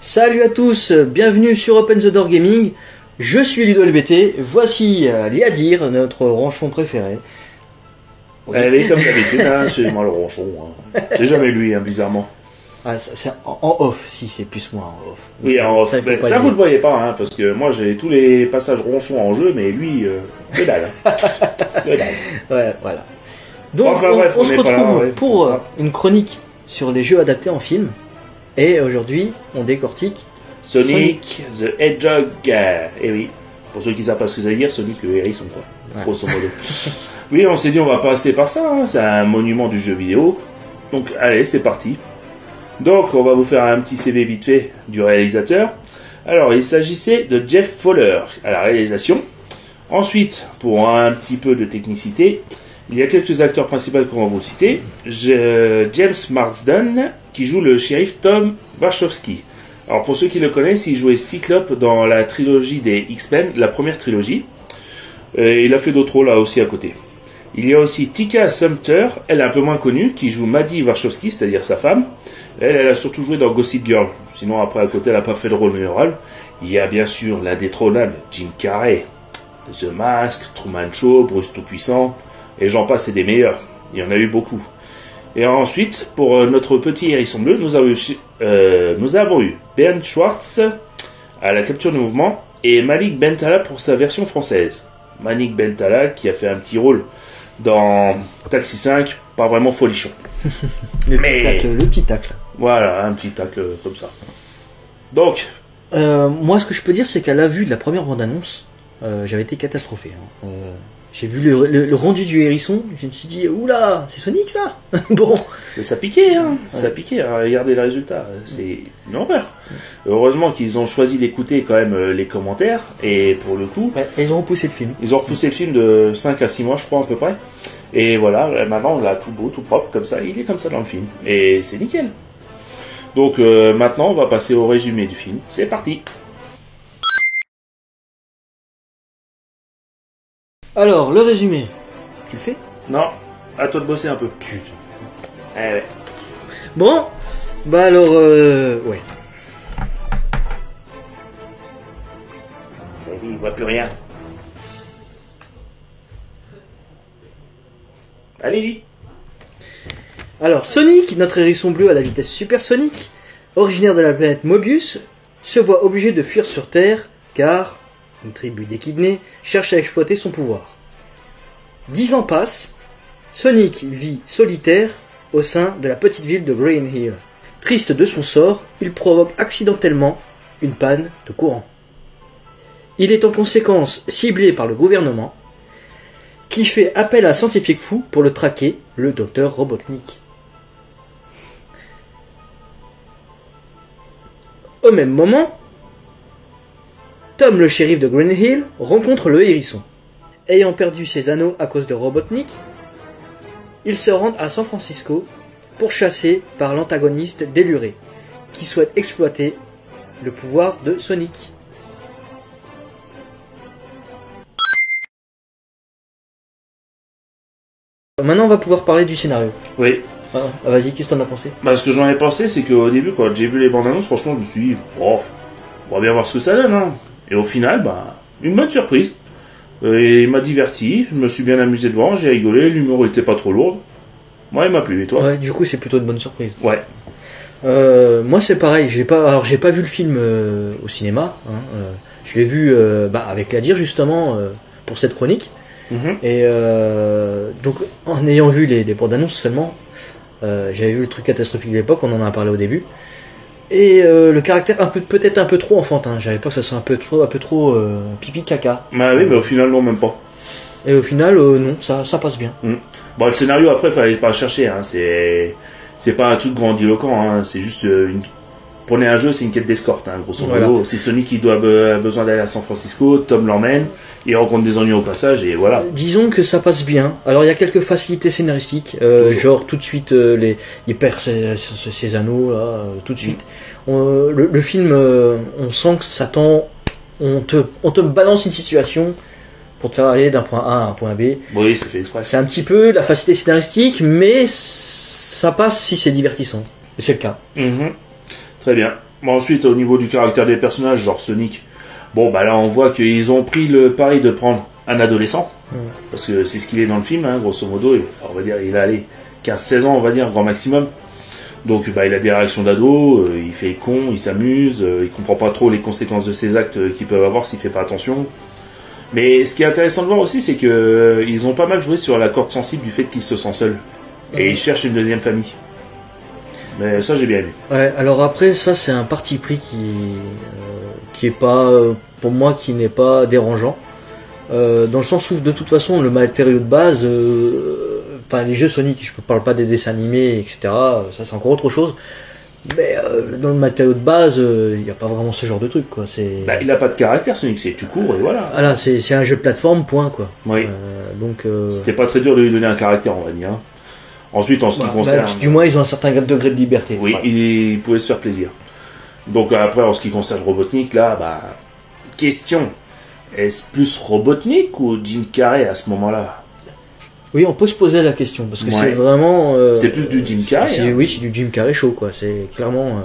Salut à tous, bienvenue sur Open the Door Gaming. Je suis Ludo LBT, voici Liadir, notre ronchon préféré. Allez, comme d'habitude, hein, c'est moi le ronchon. Hein. C'est jamais lui, hein, bizarrement. Ah, c'est en off, si c'est plus moi en off. Oui, en off. Ça vous le voyez pas, hein, parce que moi j'ai tous les passages ronchons en jeu, mais lui, que dalle. Que dalle. Ouais, voilà. Donc enfin, bref, on se retrouve là, ouais, pour une chronique sur les jeux adaptés en film. Et aujourd'hui, on décortique Sonic the Hedgehog. Et oui, pour ceux qui savent pas ce que ça veut dire, Sonic le hérisson, quoi. Ouais. Grosso modo. Oui, on s'est dit on va passer par ça, hein. C'est un monument du jeu vidéo. Donc allez, c'est parti. Donc on va vous faire un petit CV vite fait du réalisateur. Alors il s'agissait de Jeff Fowler à la réalisation. Ensuite, pour un petit peu de technicité, il y a quelques acteurs principaux qu'on va vous citer. James Marsden, qui joue le shérif Tom Wachowski. Alors pour ceux qui le connaissent, il jouait Cyclope dans la trilogie des X-Men, la première trilogie. Et il a fait d'autres rôles là aussi à côté. Il y a aussi Tika Sumpter, elle est un peu moins connue, qui joue Maddie Wachowski, c'est-à-dire sa femme. Elle a surtout joué dans Gossip Girl. Sinon après à côté, elle n'a pas fait le rôle mémorable. Il y a bien sûr l'indétrônable Jim Carrey, The Mask, Truman Show, Bruce Tout-Puissant, et j'en passe, c'est des meilleurs. Il y en a eu beaucoup. Et ensuite, pour notre petit hérisson bleu, nous avons eu Ben Schwartz à la capture de mouvement et Malik Bentala pour sa version française. Malik Bentala qui a fait un petit rôle dans Taxi 5, pas vraiment folichon. le petit tacle. Voilà, un petit tacle comme ça. Donc, moi, ce que je peux dire, c'est qu'à la vue de la première bande-annonce, j'avais été catastrophé. Hein. J'ai vu le rendu du hérisson, je me suis dit, oula, c'est Sonic ça. Bon. Mais ça piquait, hein. Ouais. Ça piquait, hein. Regardez le résultat, c'est une horreur. Heureusement qu'ils ont choisi d'écouter quand même les commentaires, et pour le coup... Ouais, ils ont repoussé le film. Ils ont repoussé le film de 5 à 6 mois, je crois, à peu près. Et voilà, maintenant on l'a tout beau, tout propre, comme ça, il est comme ça dans le film. Et c'est nickel. Donc maintenant, on va passer au résumé du film. C'est parti. Alors, le résumé. Tu le fais ? Non, à toi de bosser un peu. Putain. Eh ouais. Bon, bah alors, ouais. Il voit plus rien. Allez, lis. Alors, Sonic, notre hérisson bleu à la vitesse supersonique, originaire de la planète Mobius, se voit obligé de fuir sur Terre, car une tribu d'équidnés cherche à exploiter son pouvoir. 10 ans passent, Sonic vit solitaire au sein de la petite ville de Green Hill. Triste de son sort, il provoque accidentellement une panne de courant. Il est en conséquence ciblé par le gouvernement, qui fait appel à un scientifique fou pour le traquer, le docteur Robotnik. Au même moment, Tom, le shérif de Green Hill, rencontre le hérisson. Ayant perdu ses anneaux à cause de Robotnik, ils se rendent à San Francisco pourchassés par l'antagoniste déluré, qui souhaite exploiter le pouvoir de Sonic. Maintenant, on va pouvoir parler du scénario. Oui. Ah, vas-y, qu'est-ce que t'en as pensé ? Bah, ce que j'en ai pensé, c'est qu'au début, quand j'ai vu les bandes annonces, franchement, je me suis dit, oh, on va bien voir ce que ça donne, hein. Et au final, bah, une bonne surprise. Et il m'a diverti, je me suis bien amusé devant, j'ai rigolé, l'humour était pas trop lourd. Moi, il m'a plu, et toi ? Ouais, du coup, c'est plutôt une bonne surprise. Ouais. Moi, c'est pareil, j'ai pas vu le film au cinéma. Hein, je l'ai vu avec Ladir, justement, pour cette chronique. Mm-hmm. Et donc, en ayant vu les bandes annonces seulement, j'avais vu le truc catastrophique de l'époque, on en a parlé au début. Et le caractère peut-être un peu trop enfantin. J'avais peur que ça soit un peu trop pipi caca. Bah oui, mais au final, non, même pas. Et au final, non, ça passe bien. Bon, le scénario, après, fallait pas le chercher, hein. C'est pas un truc grandiloquent, hein. C'est juste prenez un jeu, c'est une quête d'escorte, hein, grosso modo. Voilà. C'est Sonic qui a besoin d'aller à San Francisco, Tom l'emmène, il rencontre des ennuis au passage, et voilà. Disons que ça passe bien. Alors il y a quelques facilités scénaristiques, genre tout de suite il perd ses anneaux là, tout de suite. Le film, on sent que ça tend, on te balance une situation pour te faire aller d'un point A à un point B. Oui, c'est fait exprès. C'est un petit peu la facilité scénaristique, mais ça passe si c'est divertissant. Et c'est le cas. Très bien. Bon, ensuite, au niveau du caractère des personnages, genre Sonic, bon, bah là, on voit qu'ils ont pris le pari de prendre un adolescent, parce que c'est ce qu'il est dans le film, hein, grosso modo. On va dire, il a allé 15-16 ans, on va dire, grand maximum. Donc, bah, il a des réactions d'ado, il fait con, il s'amuse, il comprend pas trop les conséquences de ses actes qu'il peut avoir s'il fait pas attention. Mais ce qui est intéressant de voir aussi, c'est que ils ont pas mal joué sur la corde sensible du fait qu'il se sent seul. Et il cherche une deuxième famille. Mais ça, j'ai bien aimé. Ouais, alors après, ça, c'est un parti pris qui est pas, pour moi, qui n'est pas dérangeant. Dans le sens où, de toute façon, le matériau de base, enfin, les jeux Sonic, je ne parle pas des dessins animés, etc., ça, c'est encore autre chose. Mais dans le matériau de base, il n'y a pas vraiment ce genre de truc, quoi. Bah, il a pas de caractère, Sonic, c'est tu cours et voilà. Voilà, c'est un jeu de plateforme, point, quoi. Oui. Donc, c'était pas très dur de lui donner un caractère, on va dire. Ensuite, en ce qui concerne... du moins, ils ont un certain degré de liberté. Oui, voilà. il pouvait se faire plaisir. Donc après, en ce qui concerne Robotnik, là, bah... Question. Est-ce plus Robotnik ou Jim Carrey à ce moment-là? Oui, on peut se poser la question, parce que Ouais. c'est vraiment... c'est plus du Jim Carrey. Hein. Oui, c'est du Jim Carrey show, quoi. C'est clairement...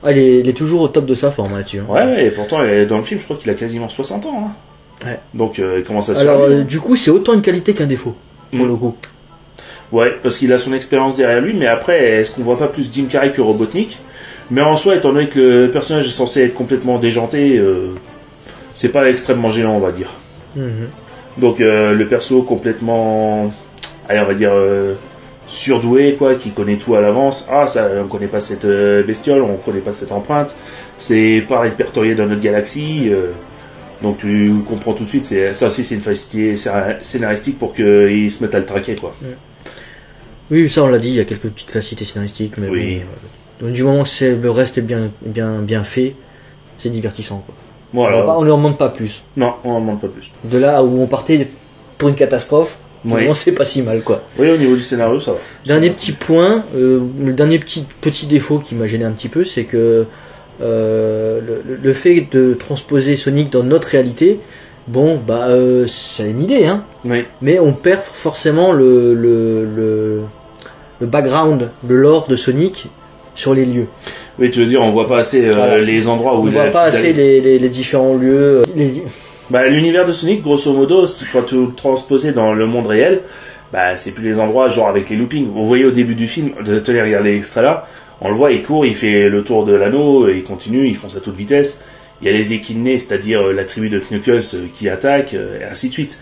il est toujours au top de sa forme là-dessus. Hein. Ouais, et pourtant, dans le film, je crois qu'il a quasiment 60 ans. Hein. Ouais. Donc, il commence à se Alors, faire... du coup, c'est autant une qualité qu'un défaut, pour le coup. Ouais, parce qu'il a son expérience derrière lui, mais après, est-ce qu'on voit pas plus Jim Carrey que Robotnik? Mais en soi, étant donné que le personnage est censé être complètement déjanté, c'est pas extrêmement gênant, on va dire. Donc, le perso complètement, allez, on va dire, surdoué, quoi, qui connaît tout à l'avance. Ah, ça, on connaît pas cette bestiole, on connaît pas cette empreinte. C'est pas répertorié dans notre galaxie. Donc tu comprends tout de suite, ça aussi c'est une facilité scénaristique pour qu'ils se mettent à le traquer, quoi. Oui, ça on l'a dit, il y a quelques petites facilités scénaristiques, mais oui. Bon, donc, du moment que le reste est bien fait, c'est divertissant, quoi. Voilà. On ne leur demande pas plus. Non, on n'en demande pas plus. De là où on partait pour une catastrophe, vraiment c'est pas si mal, quoi. Oui, au niveau du scénario, ça va. Dernier petit point, le dernier petit défaut qui m'a gêné un petit peu, c'est que le fait de transposer Sonic dans notre réalité, bon, bah, c'est une idée, hein. Oui. Mais on perd forcément le background, le lore de Sonic sur les lieux. Oui, tu veux dire, on voit pas assez Voilà. les endroits où On il voit pas assez les différents lieux. Bah, l'univers de Sonic, grosso modo, quand tu le transposais dans le monde réel, bah, c'est plus les endroits, genre avec les loopings. Vous voyez au début du film, tenez, regardez l'extrait là, on le voit, il court, il fait le tour de l'anneau, il continue, il fonce à toute vitesse. Il y a les équidnés, c'est-à-dire la tribu de Knuckles qui attaque, et ainsi de suite.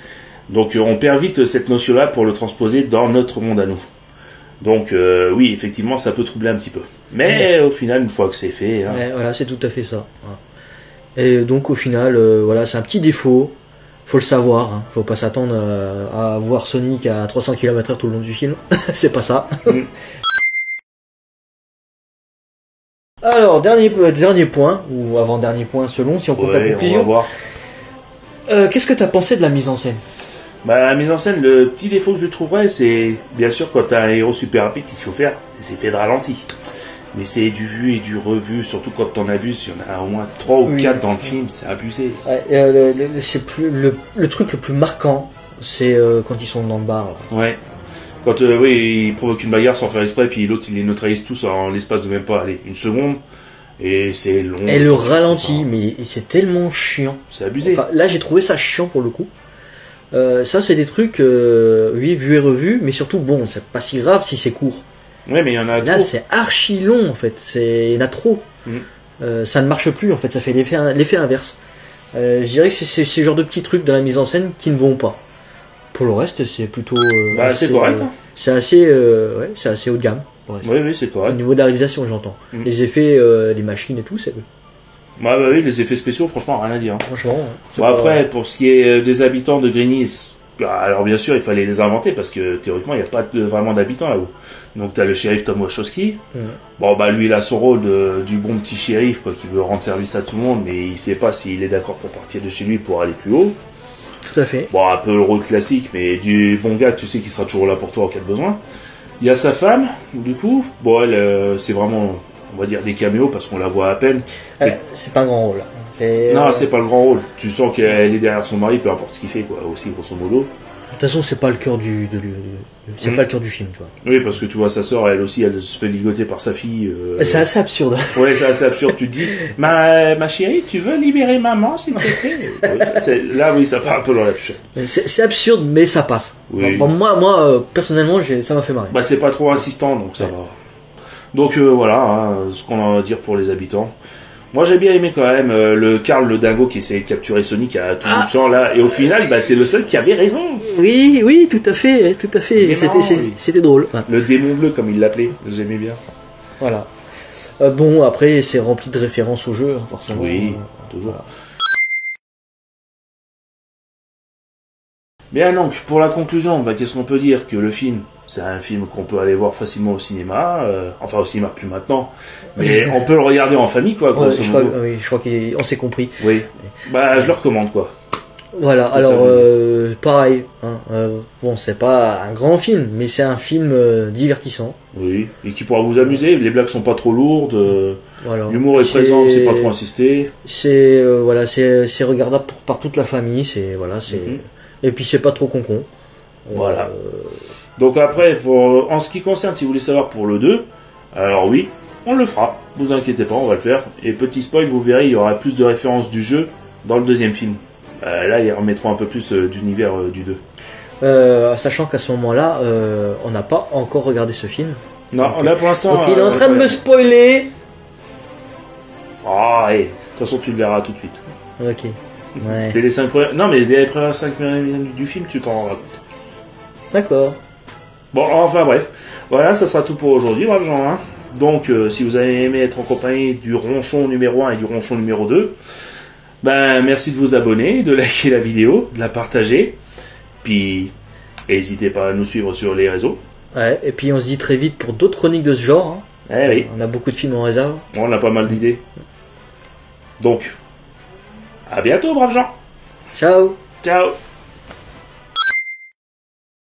Donc on perd vite cette notion-là pour le transposer dans notre monde à nous. Donc oui, effectivement, ça peut troubler un petit peu. Mais au final, une fois que c'est fait... Hein... Ouais, voilà, c'est tout à fait ça. Voilà. Et donc au final, voilà, c'est un petit défaut. Faut le savoir. Hein. Faut pas s'attendre à voir Sonic à 300 km/h tout le long du film. C'est pas ça. Alors, dernier point, ou avant-dernier point selon, si on compte la conclusion. On va voir. Qu'est-ce que tu as pensé de la mise en scène? Bah, la mise en scène, le petit défaut que je trouverais, c'est bien sûr quand t'as un héros super rapide qui se faut faire, c'est fait de ralenti. Mais c'est du vu et du revu, surtout quand t'en abuses, il y en a au moins 3 ou 4 dans le film, c'est abusé. Ouais, c'est plus le truc le plus marquant, c'est quand ils sont dans le bar. Là. Ouais. Quand oui, ils provoquent une bagarre sans faire exprès, puis l'autre il les neutralise tous en l'espace de même pas, allez, une seconde. Et c'est long. Et le ralenti, mais c'est tellement chiant. C'est abusé. Enfin, là, j'ai trouvé ça chiant pour le coup. Ça, c'est des trucs, oui, vus et revus, mais surtout, bon, c'est pas si grave si c'est court. Ouais, mais il y en a là, trop. c'est archi long, en fait. Il y en a trop. Ça ne marche plus, en fait. Ça fait l'effet inverse. Je dirais que c'est ce genre de petits trucs dans la mise en scène qui ne vont pas. Pour le reste, c'est plutôt... c'est correct. Hein. C'est assez haut de gamme. Oui, c'est correct. Au niveau de la réalisation, j'entends. Les effets, les machines et tout, c'est... Bah oui, les effets spéciaux, franchement, rien à dire. Hein. Franchement. Bon, après, pour ce qui est des habitants de Grigny, Alors bien sûr, il fallait les inventer parce que théoriquement, il n'y a pas vraiment d'habitants là-haut. Donc t'as le shérif Tom Wachowski. Bon bah lui, il a son rôle du bon petit shérif, quoi, qui veut rendre service à tout le monde, mais il sait pas s'il est d'accord pour partir de chez lui pour aller plus haut. Tout à fait. Bon, un peu le rôle classique, mais du bon gars, tu sais qu'il sera toujours là pour toi en cas de besoin. Il y a sa femme, du coup. Bon, elle, c'est vraiment, on va dire, des caméos parce qu'on la voit à peine. C'est pas un grand rôle. Non, c'est pas le grand rôle. Tu sens qu'elle est derrière son mari, peu importe ce qu'il fait, quoi, aussi, grosso modo. De toute façon, c'est pas le cœur c'est pas le cœur du film, quoi. Oui, parce que tu vois, sa sœur, elle aussi, elle se fait ligoter par sa fille. C'est assez absurde. Ouais, c'est assez absurde. Tu te dis, ma chérie, tu veux libérer maman, s'il te plaît? Là, oui, ça part un peu dans l'absurde. C'est absurde, mais ça passe. Oui. Bon, moi, personnellement, ça m'a fait marrer. Bah, c'est pas trop insistant, donc ça va. Donc voilà, hein, ce qu'on a à dire pour les habitants. Moi j'ai bien aimé quand même le Karl le dingo qui essayait de capturer Sonic à tout bout de champ là, et au final bah, c'est le seul qui avait raison. Oui, tout à fait. C'était drôle. Ouais. Le démon bleu comme il l'appelait, j'aimais bien. Voilà. Bon, après c'est rempli de références au jeu, forcément. Oui, toujours. Voilà. Bien donc, pour la conclusion, bah, qu'est-ce qu'on peut dire? Que le film, c'est un film qu'on peut aller voir facilement au cinéma, enfin au cinéma plus maintenant, mais on peut le regarder en famille, quoi, grosso modo. Je crois qu'on s'est compris. Oui, bah je le recommande, quoi. Voilà, alors pareil, hein, bon c'est pas un grand film, mais c'est un film divertissant. Oui, et qui pourra vous amuser, les blagues sont pas trop lourdes, voilà. L'humour est présent, c'est pas trop insisté. C'est c'est regardable par toute la famille, et puis c'est pas trop con-con. Voilà. Donc après, en ce qui concerne, si vous voulez savoir pour le 2, alors oui, on le fera, vous inquiétez pas, on va le faire. Et petit spoil, vous verrez, il y aura plus de références du jeu dans le deuxième film. Là, ils remettront un peu plus d'univers du 2. Sachant qu'à ce moment-là, on n'a pas encore regardé ce film. Non, donc, là pour l'instant... Donc il est en train de me spoiler. Ah, de toute façon, tu le verras tout de suite. Ok. Ouais. Dès les 5 premières... Non, mais dès les premières 5 minutes du film, tu t'en rendras compte. D'accord. Bon, enfin bref. Voilà, ça sera tout pour aujourd'hui, bref, Jean. Hein. Donc, si vous avez aimé être en compagnie du ronchon numéro 1 et du ronchon numéro 2, ben, merci de vous abonner, de liker la vidéo, de la partager. Puis, n'hésitez pas à nous suivre sur les réseaux. Ouais, et puis on se dit très vite pour d'autres chroniques de ce genre. Hein. Eh oui. On a beaucoup de films en réserve. On a pas mal d'idées. Donc, à bientôt, braves gens. Ciao. Ciao.